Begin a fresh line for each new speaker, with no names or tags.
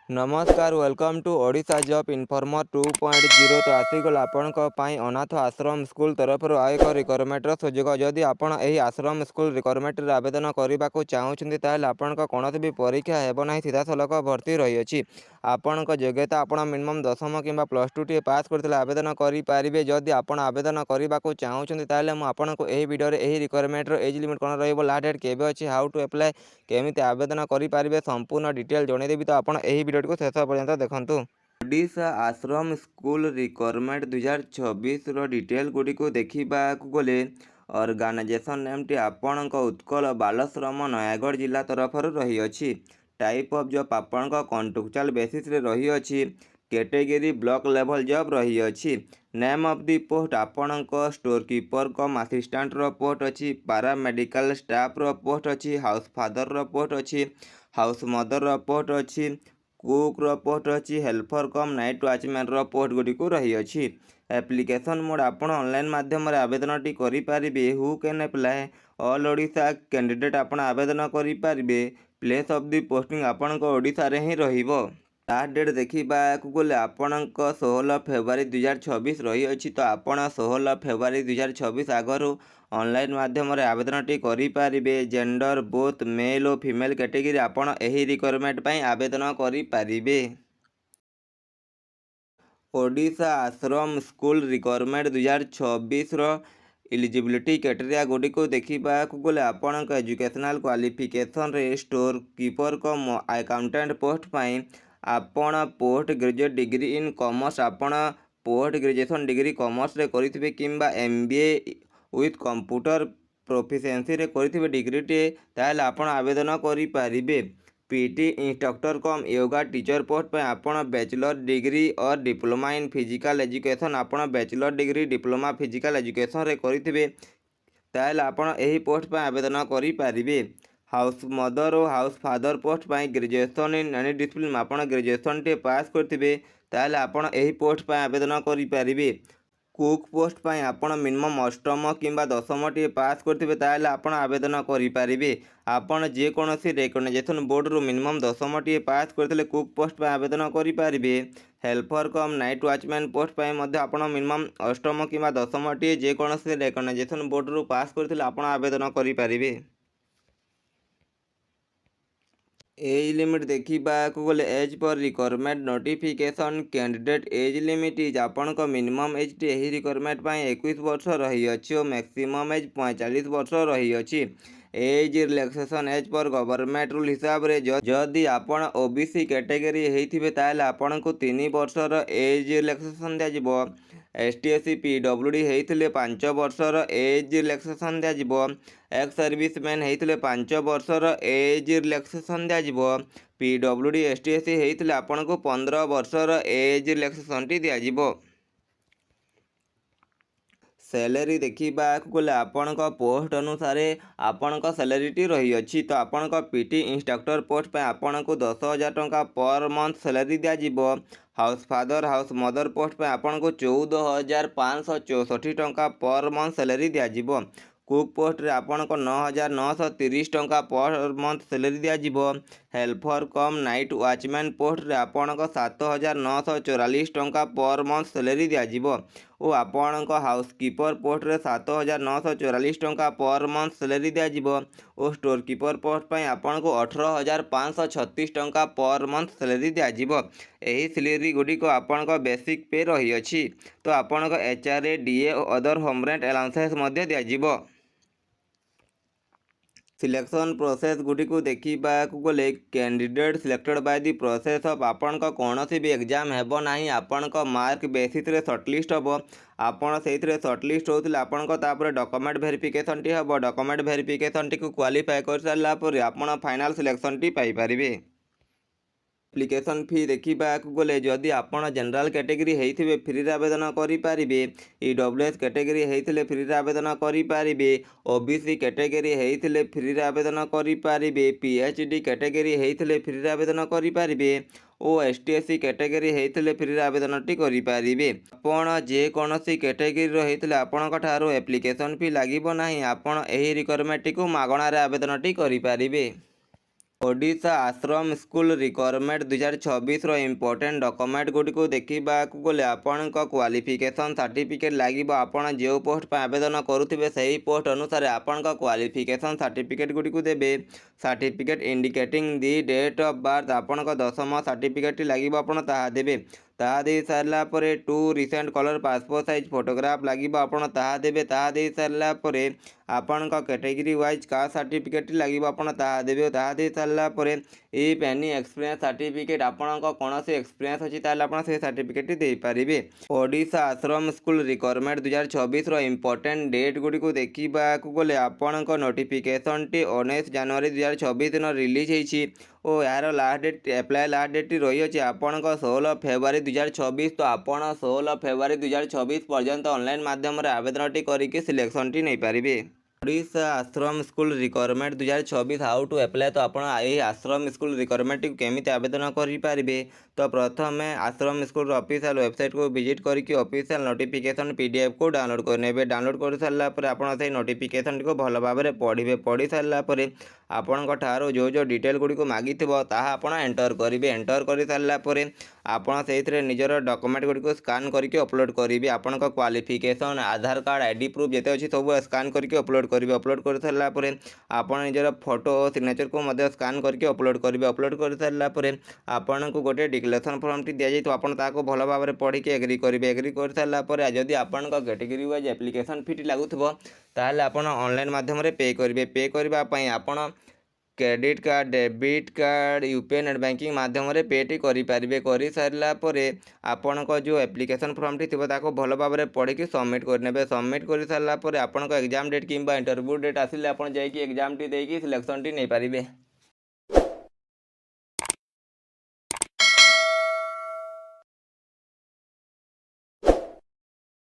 नमस्कार welcome to Odisha job informer 2.0 तो आसीगल आपण अनाथ आश्रम स्कूल तरफ आय एक रिक्वायरमेंटर सुजोग जदि आपण एही आश्रम स्कूल रिक्वायरमेंट आवेदन करने को चाहूँगी ताल आपण कौन भी परीक्षा हेब ना सीधा सलख भर्ती रही अछि आपण योग्यता आपण मिनिमम 10वीं कि +2 टी पास करते आवेदन करेंगे जदि आपण आवेदन करने को चाहूँगी ताल मुझे यही वीडियो यही रिक्वायरमेंट एज लिमिट कौन लास्ट डेट केवे अच्छी हाउ टू अप्लाई केमी आवेदन करेंगे संपूर्ण डिटेल जनईदेवी तो आपड़ यही वीडियो को शेष पर्यंत देखूँ। Odisha Ashram school requirement 2026 detail Gudi को देखा गले ऑर्गेनाइजेशन नेम टी आपण उत्कल बालश्रम नयागढ़ जिला तरफ रही अछि। टाइप ऑफ जॉब आपण कॉन्ट्रेक्चुअल बेसिस रे रही अछि। कैटेगरी ब्लॉक लेवल जॉब रही अछि। नेम ऑफ दी पोस्ट आपण स्टोर कीपर कम असिस्टेंट रो पोस्ट अछि। पैरामेडिकल स्टाफ रो पोस्ट अछि। हाउस फादर रो पोस्ट अछि। हाउस मदर रो पोस्ट अछि। कुक रो पोस्ट अछि। हेल्पर कम नाइट वॉचमैन रो पोस्ट गुडी को रही अछि। एप्लिकेशन मोड आपण ऑनलाइन माध्यम रे आवेदन टी करि पारिबे। Who can apply all Odisha candidate आपण आवेदन करि पारिबे। प्लेस ऑफ दी पोस्टिंग आपण ओडिशा रे ही रहिबो। लास्ट डेट देखा गले आपण 16 फेब्रुआरी 2026 रही अछि। तो आपण 16 फेब्रुआरी 2026 आगरू ऑनलाइन माध्यम रे आवेदन टी करि पारिबे। जेंडर बोथ मेल और फीमेल कैटेगरी आपण एही रिक्वायरमेंट पई आवेदन करि पारिबे। ओडिशा आश्रम स्कूल रिक्वायरमेंट 2026 रो इलिजिबिलिटी क्राइटेरिया गुडी को देखा गले आपण एजुकेशनल क्वालिफिकेशन रे स्टोर कीपर को अकाउंटेंट पोस्ट पाई आपण post graduate degree in commerce आपण पोस्ट ग्रेजुएशन डिग्री कॉमर्स रे करिथिबे किंबा एमबीए विथ कंप्यूटर प्रोफिशिएंसी रे करिथिबे डिग्री टे ताल आपण आवेदन करि पारिबे। पीटी इंस्ट्रक्टर कम योगा टीचर पोस्ट पे आपण बैचलर डिग्री और डिप्लोमा इन फिजिकल एजुकेशन आपण bachelor degree diploma physical education रे करिथिबे ताल आपण एही पोस्ट पे आवेदन करि पारिबे। हाउस मदर और हाउस फादर पोस्ट पे ग्रेजुएशन इन एनी डिसिप्लिन आपण ग्रेजुएशन टे पास करथिबे ताल आपण एही पोस्ट पे आवेदन करि पारिबे। कुक पोस्ट पे आपण मिनिमम 8म किंबा 10म टी पास करथिबे ताल आपण आवेदन करि पारिबे। आपण जे कोनोसी रिकग्नाइजेशन बोर्ड रु मिनिमम 10म टी पास करथिले कुक पोस्ट पे आवेदन करि पारिबे। हेल्पर कम नाइट वॉचमैन पोस्ट पे मध्ये आपण मिनिमम 8म किंबा 10म टी जे कोनोसी रिकग्नाइजेशन बोर्ड रु पास करथिले आपण आवेदन करि पारिबे। एज लिमिट देखा गले as per requirement notification candidate age limit is आपण मिनिमम एज टी यही रिक्वायरमेंट 21 वर्ष रही अछि और मैक्सिमम एज 45 वर्ष रही अछि। Age relaxation as per government rule हिसाब रे जदि आपण ओबीसी कैटेगरी हेइथिबे ताल आपण को 3 वर्षर एज रिलैक्सेशन दिया जिवो। एसटीएससी पीडब्ल्यूडी हेइथिले 5 वर्षर एज रिलैक्सेशन दिया जिवो। एक्स सर्विसमैन हेइथिले 5 वर्षर एज रिलैक्सेशन दिया जिवो। पीडब्ल्यूडी एसटीएससी हेइथिले आपण को 15 वर्षर एज रिलैक्सेशन टी दिया जिवो। सैलरी देखा गले आपण पोस्ट अनुसार आपण सैलरी टी रही अछि। तो आपण पीटी इंस्ट्रक्टर पोस्ट पे आपण को 10,000 टंका पर मंथ सैलरी दिया जिवो। House father house mother post पे आपण को 14,564 टंका पर मंथ सैलरी दिया जिवो। कुक पोस्ट रे आपण को 9,930 टंका पर मंथ सैलरी दिया जिवो। हेल्पर कम नाइट वॉचमैन पोस्ट रे आपण को 7,944 टंका पर मंथ सैलरी दिया जिवो। और आपण हाउसकीपर पोस्ट रे 7,944 टंका पर मंथ सैलरी दिया जिवो। और स्टोर कीपर पोस्ट पे आपण को 18,536 टंका पर मंथ सैलरी दिया जिवो। एही सैलरी गुडी को आपण को बेसिक पे रही अछि। तो आपण को एचआरए डीए और अदर होम रेंट अलाउंसेस मध्ये दिया जिवो। सिलेक्शन प्रोसेस गुडी को देखा गले candidate selected by the process of आपण कौन भी एग्जाम हेबो नाही। आपण मार्क बेसिस रे शॉर्टलिस्ट हम आपण से शॉर्टलिस्ट होते आपन डॉक्यूमेंट वेरिफिकेशन टी हम डॉक्यूमेंट वेरिफिकेशन टी को क्वालिफाई कर सारा पर आपण फाइनल सिलेक्शन टी पाई परिबे। एप्लिकेशन फी देखा गले जदि आपण जनरल कैटेगरी हेइथिबे फ्री आवेदन करि पारिबे। ईडब्ल्यूएस कैटेगरी हेइथिले फ्री आवेदन करि पारिबे। ओबीसी कैटेगरी हेइथिले फ्री आवेदन करि पारिबे। पीएचडी कैटेगरी हेइथिले फ्री आवेदन करि पारिबे। और एसटीएससी कैटेगरी हेइथिले फ्री आवेदन टी करि पारिबे। आपण जे कोनोसी कैटेगरी रो हेइथिले आपणक ठारो एप्लिकेशन फी लागिबो नाही। आपण एही रिक्वायरमेंट टी को मागणा रे आवेदन टी करि पारिबे। Odisha Ashram school requirement 2026 important document गुड़िक देखा गले आपण क्वालिफिकेशन सर्टिफिकेट लगे आपण जो पोस्ट पर आवेदन करुवे से ही पोस्ट अनुसार आपण क्वालिफिकेशन सर्टिफिकेट गुड़िक देवे। Certificate indicating the date of birth आपण 10th सर्टिफिकेट लगे आपण ताहा देवे। ताहा दे सारा परे 2 recent colour passport size photograph लगे आपण ताहा देवे। ताहा दे सारा परे आपण कैटेगरी वाइज कास्ट सर्टिफिकेट लगे आपण ताहा देवे। ताहा दे सारा परे इफ एनी एक्सपीरियंस सर्टिफिकेट आपण कौन से एक्सपीरियंस अच्छी ताल से सर्टिफिकेट दे पारे। Odisha Ashram school requirement 2026 important date गुड़िक देखा गले आपण नोटिफिकेशन टी 19 जनवरी 2026 दिन रिलीज होती और यार last date apply last date रही है आपण 16 फेब्रुआरी 2026। तो आपण 16 फेब्रुआरी 2026 पर्यंत ऑनलाइन माध्यम आवेदन टी करके सिलेक्शन टी नहीं पारे। Odisha Ashram school requirement 2026 how to apply. तो आप आश्रम स्कूल रिक्वायरमेंट केमी आवेदन करेंगे। तो प्रथम आश्रम स्कूल ऑफिशियल वेबसाइट को विजिट करके ऑफिशियल नोटिफिकेशन पीडीएफ को डाउनलोड करने। डाउनलोड कर सारापर आपड़ से नोटिफिकेशन को भल भाव पढ़े। पढ़ी सारापर आपण जो जो डिटेल गुड़ी मागी आप एंटर करेंगे। एंटर कर सारापर आपड़ से निजर डॉक्यूमेंट गुड़ी स्कान करके अपलोड करेंगे। आपण क्वालिफिकेशन आधार कार्ड आईडी प्रूफ जिते अच्छी सब स्कान करके अपलोड करेंगे। अपलोड कर सारापर आप निजर फोटो सिग्नेचर को मध्य स्कान करके अपलोड करेंगे। अपलोड कर सारापर आपन को गोटे डिक्लेरेशन फॉर्म टी दि जाए आपन ताको भल भाव में पढ़ी एग्री करेंगे। एग्री कर सारापर जदि आपण कैटेगरी वाइज एप्लिकेशन फी लगुव ताल आपन ऑनलाइन माध्यम पे करेंगे। पे करने आपन credit card debit card UPI net banking माध्यम पे टी करेंगे। कर सारापर आपण जो एप्लिकेशन फॉर्म टी थी भल भाव में पढ़ी सबमिट करने। सबमिट कर सारापर आपण एग्जाम डेट कि इंटरव्यू डेट आसिले आप एग्जाम टी देकी सिलेक्शन टी नहीं पारे।